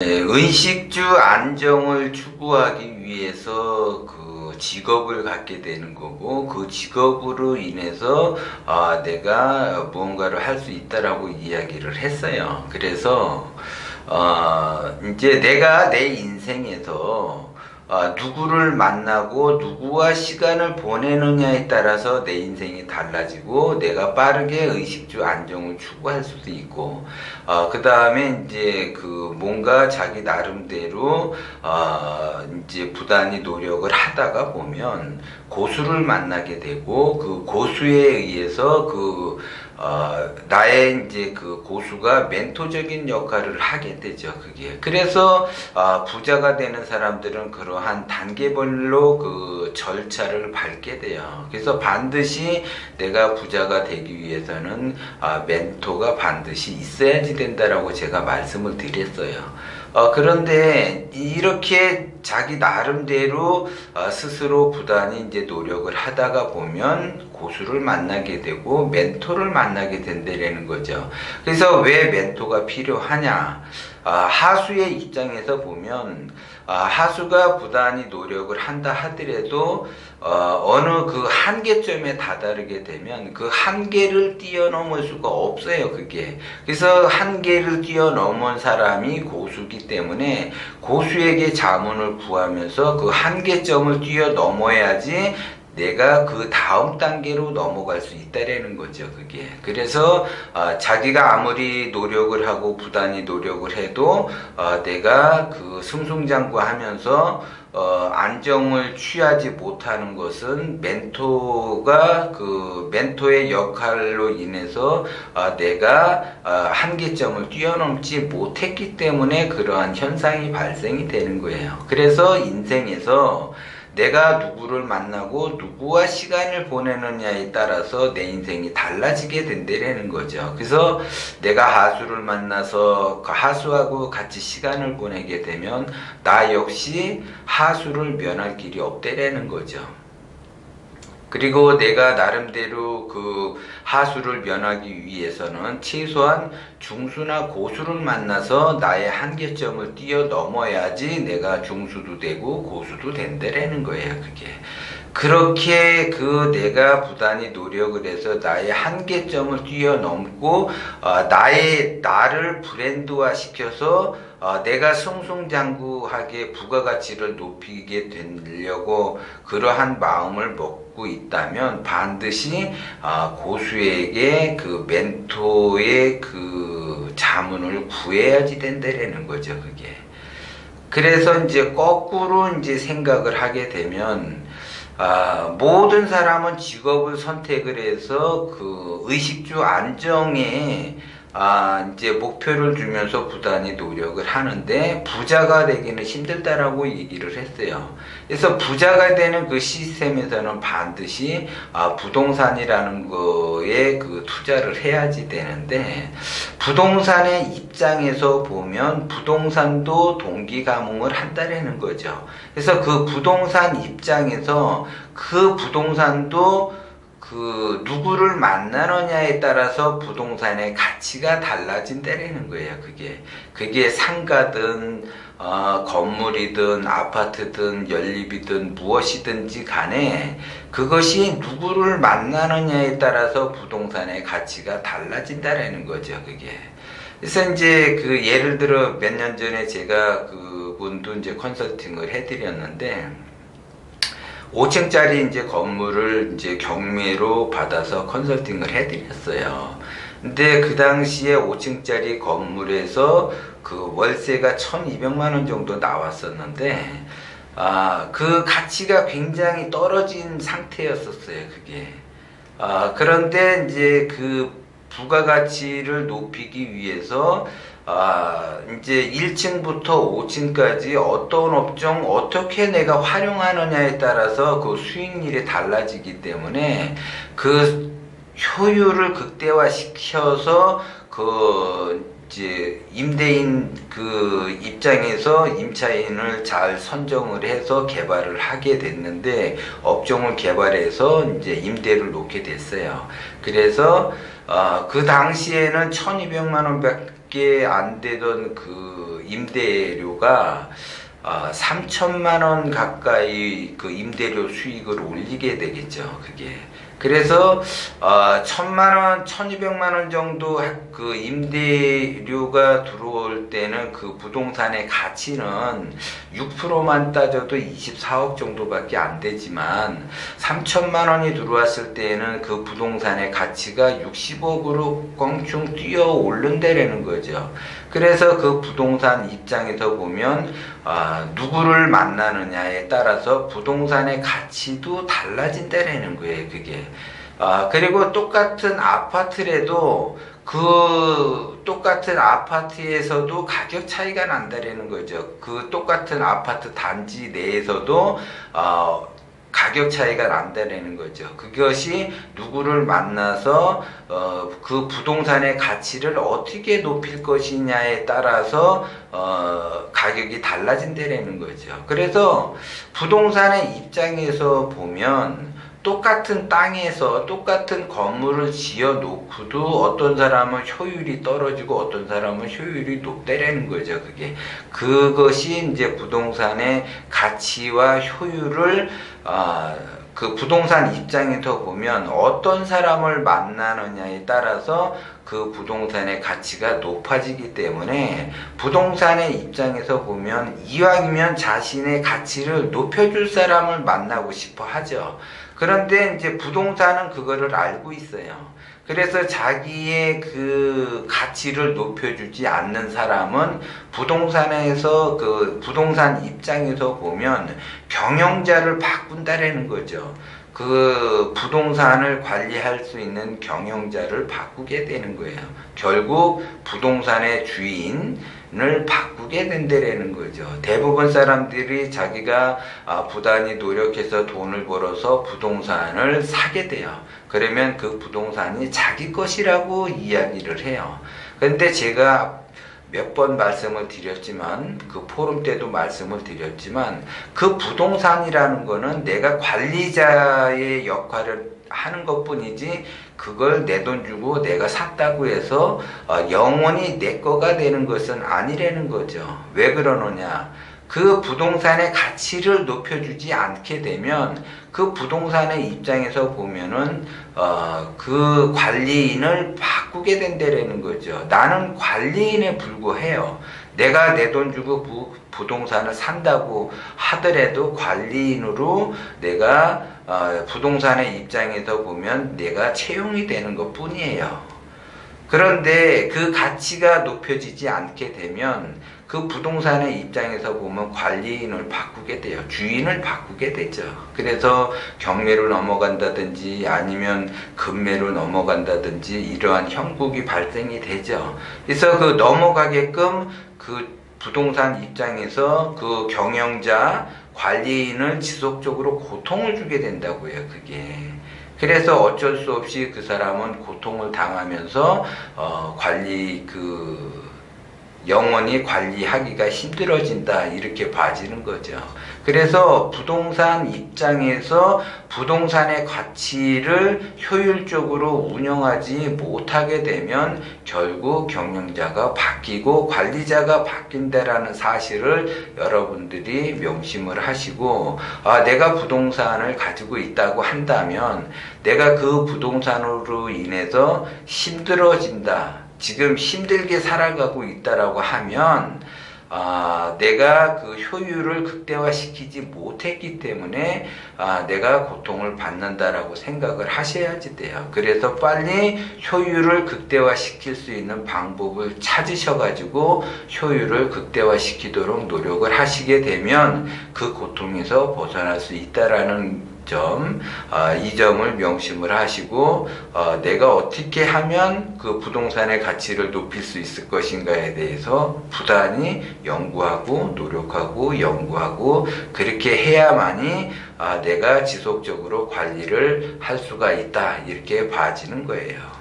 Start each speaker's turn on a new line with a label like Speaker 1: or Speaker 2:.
Speaker 1: 의식주 안정을 추구하기 위해서 그 직업을 갖게 되는 거고, 그 직업으로 인해서 내가 무언가를 할 수 있다라고 이야기를 했어요. 그래서 이제 내가 내 인생에서 누구를 만나고 누구와 시간을 보내느냐에 따라서 내 인생이 달라지고, 내가 빠르게 의식주 안정을 추구할 수도 있고, 그 다음에 이제 그 뭔가 자기 나름대로 이제 부단히 노력을 하다가 보면 고수를 만나게 되고, 그 고수에 의해서 나의 이제 그 고수가 멘토적인 역할을 하게 되죠. 그게. 그래서 부자가 되는 사람들은 그러한 단계별로 그 절차를 밟게 돼요. 그래서 반드시 내가 부자가 되기 위해서는 멘토가 반드시 있어야지 된다라고 제가 말씀을 드렸어요. 그런데 이렇게 자기 나름대로 스스로 부단히 이제 노력을 하다가 보면 고수를 만나게 되고 멘토를 만나게 된다는 거죠. 그래서 왜 멘토가 필요하냐? 하수의 입장에서 보면 하수가 부단히 노력을 한다 하더라도 어느 그 한계점에 다다르게 되면 그 한계를 뛰어넘을 수가 없어요. 그게. 그래서 한계를 뛰어넘은 사람이 고수기 때문에 고수에게 자문을 구하면서 그 한계점을 뛰어넘어야지 내가 그 다음 단계로 넘어갈 수 있다라는 거죠. 그게. 그래서 자기가 아무리 노력을 하고 부단히 노력을 해도 내가 그 승승장구하면서 안정을 취하지 못하는 것은 멘토의 역할로 인해서 내가 한계점을 뛰어넘지 못했기 때문에 그러한 현상이 발생이 되는 거예요. 그래서 인생에서 내가 누구를 만나고 누구와 시간을 보내느냐에 따라서 내 인생이 달라지게 된다는 거죠. 그래서 내가 하수를 만나서 그 하수하고 같이 시간을 보내게 되면 나 역시 하수를 면할 길이 없다라는 거죠. 그리고 내가 나름대로 그 하수를 면하기 위해서는 최소한 중수나 고수를 만나서 나의 한계점을 뛰어넘어야지 내가 중수도 되고 고수도 된다라는 거예요. 그게. 그렇게 내가 부단히 노력을 해서 나의 한계점을 뛰어넘고 나를 브랜드화 시켜서 내가 승승장구하게 부가가치를 높이게 되려고 그러한 마음을 먹고 있다면 반드시 고수에게 그 멘토의 그 자문을 구해야지 된다라는 거죠. 그게. 그래서 이제 거꾸로 이제 생각을 하게 되면 모든 사람은 직업을 선택을 해서 그 의식주 안정에 이제 목표를 두면서 부단히 노력을 하는데 부자가 되기는 힘들다라고 얘기를 했어요. 그래서 부자가 되는 그 시스템에서는 반드시 부동산이라는 거에 그 투자를 해야지 되는데, 부동산의 입장에서 보면 부동산도 동기감흥을 한다라는 거죠. 그래서 그 부동산 입장에서 그 부동산도 그 누구를 만나느냐에 따라서 부동산의 가치가 달라진다라는 거예요. 그게 상가든 건물이든 아파트든 연립이든 무엇이든지 간에 그것이 누구를 만나느냐에 따라서 부동산의 가치가 달라진다라는 거죠. 그게. 그래서 이제 그 예를 들어 몇 년 전에 제가 그분도 이제 컨설팅을 해드렸는데, 5층짜리 이제 건물을 이제 경매로 받아서 컨설팅을 해드렸어요. 근데 그 당시에 5층짜리 건물에서 그 월세가 1,200만 원 정도 나왔었는데, 그 가치가 굉장히 떨어진 상태였었어요. 그게. 그런데 이제 그 부가가치를 높이기 위해서 이제 1층부터 5층까지 어떤 업종 어떻게 내가 활용하느냐에 따라서 그 수익률이 달라지기 때문에 그 효율을 극대화시켜서 이제 임대인 그 입장에서 임차인을 잘 선정을 해서 개발을 하게 됐는데, 업종을 개발해서 이제 임대를 놓게 됐어요. 그래서 그 당시에는 1,200만 원밖에 안 되던 그 임대료가 3천만 원 가까이 그 임대료 수익을 올리게 되겠죠. 그게. 그래서 1,000만 원, 1,200만 원 정도 그 임대료가 들어올 때는 그 부동산의 가치는 6%만 따져도 24억 정도밖에 안 되지만 3천만 원이 들어왔을 때에는 그 부동산의 가치가 60억으로 껑충 뛰어 오른다라는 거죠. 그래서 그 부동산 입장에서 보면 누구를 만나느냐에 따라서 부동산의 가치도 달라진다라는 거예요. 그게. 그리고 똑같은 아파트라도 그 똑같은 아파트에서도 가격 차이가 난다라는 거죠. 그 똑같은 아파트 단지 내에서도 가격 차이가 난다는 거죠. 그것이 누구를 만나서 그 부동산의 가치를 어떻게 높일 것이냐에 따라서 가격이 달라진다는 거죠. 그래서 부동산의 입장에서 보면 똑같은 땅에서 똑같은 건물을 지어 놓고도 어떤 사람은 효율이 떨어지고 어떤 사람은 효율이 높다라는 거죠. 그것이 이제 부동산의 가치와 효율을 그 부동산 입장에서 보면 어떤 사람을 만나느냐에 따라서 그 부동산의 가치가 높아지기 때문에 부동산의 입장에서 보면 이왕이면 자신의 가치를 높여줄 사람을 만나고 싶어 하죠. 그런데 이제 부동산은 그거를 알고 있어요. 그래서 자기의 그 가치를 높여주지 않는 사람은 부동산에서 그 부동산 입장에서 보면 경영자를 바꾼다라는 거죠. 그 부동산을 관리할 수 있는 경영자를 바꾸게 되는 거예요. 결국 부동산의 주인을 바꾸게 된다라는 거죠. 대부분 사람들이 자기가 부단히 노력해서 돈을 벌어서 부동산을 사게 돼요. 그러면 그 부동산이 자기 것이라고 이야기를 해요. 그런데 제가 몇 번 말씀을 드렸지만 그 포럼 때도 말씀을 드렸지만 그 부동산이라는 거는 내가 관리자의 역할을 하는 것뿐이지 그걸 내 돈 주고 내가 샀다고 해서 영원히 내 거가 되는 것은 아니라는 거죠. 왜 그러느냐? 그 부동산의 가치를 높여주지 않게 되면 그 부동산의 입장에서 보면은 그 관리인을 바꾸게 된다라는 거죠. 나는 관리인에 불과해요. 내가 내 돈 주고 부동산을 산다고 하더라도 관리인으로 내가 부동산의 입장에서 보면 내가 채용이 되는 것 뿐이에요. 그런데 그 가치가 높여지지 않게 되면 그 부동산의 입장에서 보면 관리인을 바꾸게 돼요. 주인을 바꾸게 되죠. 그래서 경매로 넘어간다든지 아니면 급매로 넘어간다든지 이러한 형국이 발생이 되죠. 그래서 그 넘어가게끔 그 부동산 입장에서 그 경영자, 관리인을 지속적으로 고통을 주게 된다고요. 그래서 어쩔 수 없이 그 사람은 고통을 당하면서 영원히 관리하기가 힘들어진다 이렇게 봐지는 거죠. 그래서 부동산 입장에서 부동산의 가치를 효율적으로 운영하지 못하게 되면 결국 경영자가 바뀌고 관리자가 바뀐다라는 사실을 여러분들이 명심을 하시고 내가 부동산을 가지고 있다고 한다면 내가 그 부동산으로 인해서 힘들어진다. 지금 힘들게 살아가고 있다라고 하면 내가 그 효율을 극대화시키지 못했기 때문에 내가 고통을 받는다라고 생각을 하셔야지 돼요. 그래서 빨리 효율을 극대화시킬 수 있는 방법을 찾으셔가지고 효율을 극대화시키도록 노력을 하시게 되면 그 고통에서 벗어날 수 있다라는 이 점을 명심을 하시고 내가 어떻게 하면 그 부동산의 가치를 높일 수 있을 것인가에 대해서 부단히 연구하고 노력하고 연구하고 그렇게 해야만이 내가 지속적으로 관리를 할 수가 있다 이렇게 봐지는 거예요.